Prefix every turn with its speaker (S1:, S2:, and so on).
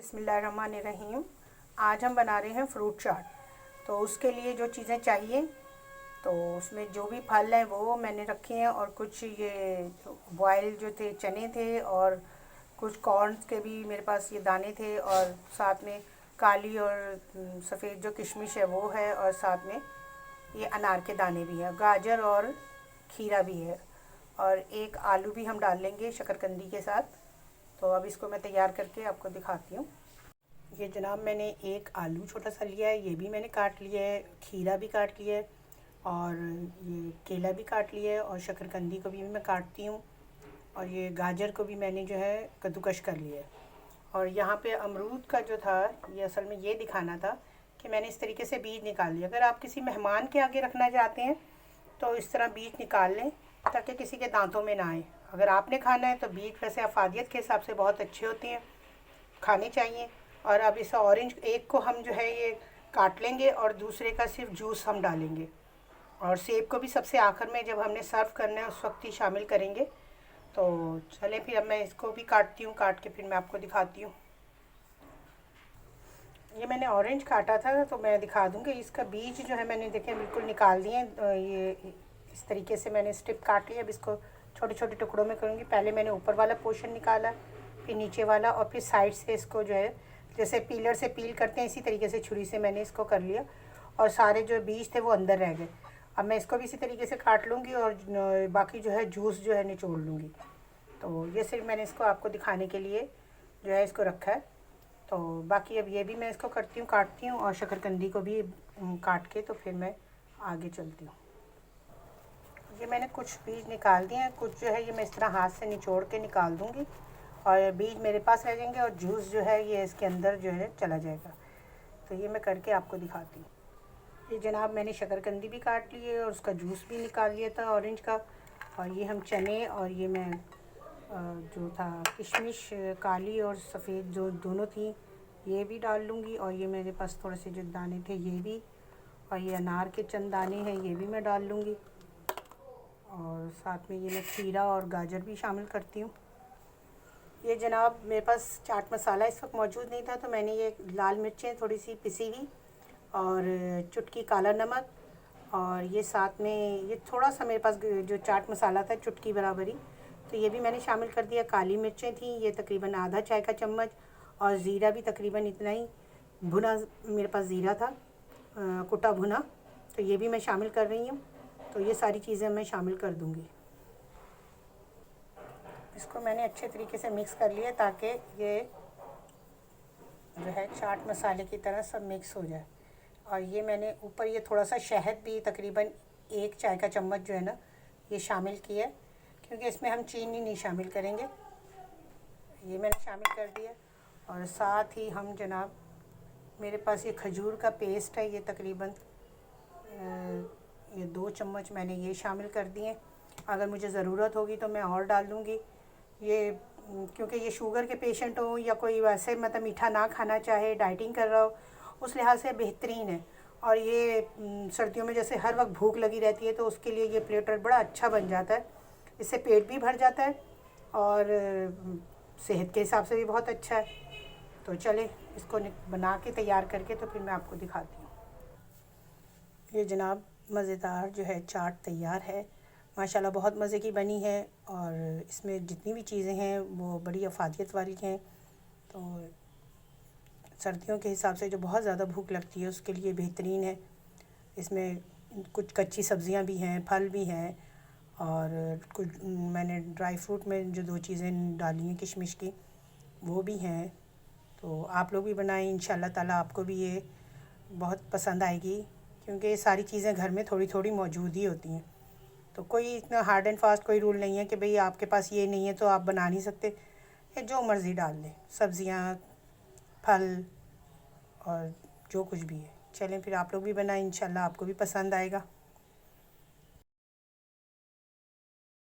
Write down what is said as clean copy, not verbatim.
S1: बिस्मिल्लाहिर्रहमानिर्रहीम। आज हम बना रहे हैं फ्रूट चाट। तो उसके लिए जो चीज़ें चाहिए, तो उसमें जो भी फल हैं वो मैंने रखे हैं, और कुछ ये बॉयल जो थे चने थे, और कुछ कॉर्न के भी मेरे पास ये दाने थे, और साथ में काली और सफ़ेद जो किशमिश है वो है, और साथ में ये अनार के दाने भी हैं, गाजर और खीरा भी है, और एक आलू भी हम डाल लेंगे शकरकंदी के साथ। तो अब इसको मैं तैयार करके आपको दिखाती हूँ। ये जनाब मैंने एक आलू छोटा सा लिया है, ये भी मैंने काट लिया है, खीरा भी काट लिया है, और ये केला भी काट लिया है, और शकरकंदी को भी मैं काटती हूँ, और ये गाजर को भी मैंने जो है कद्दूकश कर लिया है। और यहाँ पे अमरूद का जो था, ये असल में ये दिखाना था कि मैंने इस तरीके से बीज निकाल लिया। अगर आप किसी मेहमान के आगे रखना चाहते हैं तो इस तरह बीज निकाल लें ताकि किसी के दांतों में ना आए। अगर आपने खाना है तो बीज वैसे अफादियत के हिसाब से बहुत अच्छे होते हैं, खाने चाहिए। और अब इस ऑरेंज एक को हम जो है ये काट लेंगे, और दूसरे का सिर्फ जूस हम डालेंगे, और सेब को भी सबसे आखिर में जब हमने सर्व करना है उस वक्त ही शामिल करेंगे। तो चलें फिर अब मैं इसको भी काटती हूँ, काट के फिर मैं आपको दिखाती हूँ। ये मैंने ऑरेंज काटा था तो मैं दिखा दूँगी। इसका बीज जो है मैंने देखे बिल्कुल निकाल दिए। ये इस तरीके से मैंने स्ट्रिप काट लिया। अब इसको छोटे छोटे टुकड़ों में करूँगी। पहले मैंने ऊपर वाला पोर्शन निकाला, फिर नीचे वाला, और फिर साइड से इसको जो है जैसे पीलर से पील करते हैं इसी तरीके से छुरी से मैंने इसको कर लिया, और सारे जो बीज थे वो अंदर रह गए। अब मैं इसको भी इसी तरीके से काट लूँगी, और बाकी जो है जूस जो है निचोड़ लूँगी। तो ये सिर्फ मैंने इसको आपको दिखाने के लिए जो है इसको रखा है। तो बाकी अब ये भी मैं इसको करती हूँ, काटती हूँ, और शकरकंदी को भी काट के तो फिर मैं आगे चलती हूँ। ये मैंने कुछ बीज निकाल दिए हैं, कुछ जो है ये मैं इस तरह हाथ से निचोड़ के निकाल दूँगी, और बीज मेरे पास रह जाएंगे, और जूस जो है ये इसके अंदर जो है चला जाएगा। तो ये मैं करके आपको दिखाती हूँ। ये जनाब मैंने शकरकंदी भी काट ली है, और उसका जूस भी निकाल लिया था ऑरेंज का। और ये हम चने, और ये मैं जो था किशमिश काली और सफ़ेद जो दोनों थी ये भी डाल लूँगी, और ये मेरे पास थोड़े से जो दाने थे ये भी, और ये अनार के चंद दाने हैं ये भी मैं डाल लूँगी, और साथ में ये मैं खीरा और गाजर भी शामिल करती हूँ। ये जनाब मेरे पास चाट मसाला इस वक्त मौजूद नहीं था, तो मैंने ये लाल मिर्चें थोड़ी सी पिसी हुई, और चुटकी काला नमक, और ये साथ में ये थोड़ा सा मेरे पास जो चाट मसाला था चुटकी बराबरी, तो ये भी मैंने शामिल कर दिया। काली मिर्चें थी ये तकरीबन आधा चाय का चम्मच, और ज़ीरा भी तकरीबन इतना ही भुना मेरे पास ज़ीरा था, कुटा भुना, तो ये भी मैं शामिल कर रही हूँ। तो ये सारी चीज़ें मैं शामिल कर दूँगी। इसको मैंने अच्छे तरीके से मिक्स कर लिया ताकि ये जो है चाट मसाले की तरह सब मिक्स हो जाए। और ये मैंने ऊपर ये थोड़ा सा शहद भी तकरीबन एक चाय का चम्मच जो है ना ये शामिल किया, क्योंकि इसमें हम चीनी नहीं शामिल करेंगे। ये मैंने शामिल कर दिया, और साथ ही हम जनाब मेरे पास ये खजूर का पेस्ट है, ये तकरीबन ये 2 चम्मच मैंने ये शामिल कर दिए। अगर मुझे ज़रूरत होगी तो मैं और डाल दूँगी। ये क्योंकि ये शुगर के पेशेंट हो या कोई वैसे मतलब मीठा ना खाना चाहे, डाइटिंग कर रहा हो, उस लिहाज से बेहतरीन है। और ये सर्दियों में जैसे हर वक्त भूख लगी रहती है तो उसके लिए ये प्लेटर बड़ा अच्छा बन जाता है। इससे पेट भी भर जाता है, और सेहत के हिसाब से भी बहुत अच्छा है। तो चले इसको बना के तैयार करके तो फिर मैं आपको दिखाती हूँ। ये जनाब मज़ेदार जो है चाट तैयार है, माशाल्लाह बहुत मज़े की बनी है, और इसमें जितनी भी चीज़ें हैं वो बड़ी अफादियत वाली हैं। तो सर्दियों के हिसाब से जो बहुत ज़्यादा भूख लगती है उसके लिए बेहतरीन है। इसमें कुछ कच्ची सब्ज़ियां भी हैं, फल भी हैं, और कुछ मैंने ड्राई फ्रूट में जो 2 चीज़ें डाली हैं किशमिश की वो भी हैं। तो आप लोग भी बनाएं, इंशाल्लाह ताला आपको भी ये बहुत पसंद आएगी, क्योंकि ये सारी चीज़ें घर में थोड़ी थोड़ी मौजूद ही होती हैं। तो कोई इतना हार्ड एंड फास्ट कोई रूल नहीं है कि भाई आपके पास ये नहीं है तो आप बना नहीं सकते, ये जो मर्ज़ी डाल लें, सब्ज़ियाँ, फल, और जो कुछ भी है। चलें फिर आप लोग भी बनाएं, इंशाल्लाह आपको भी पसंद आएगा।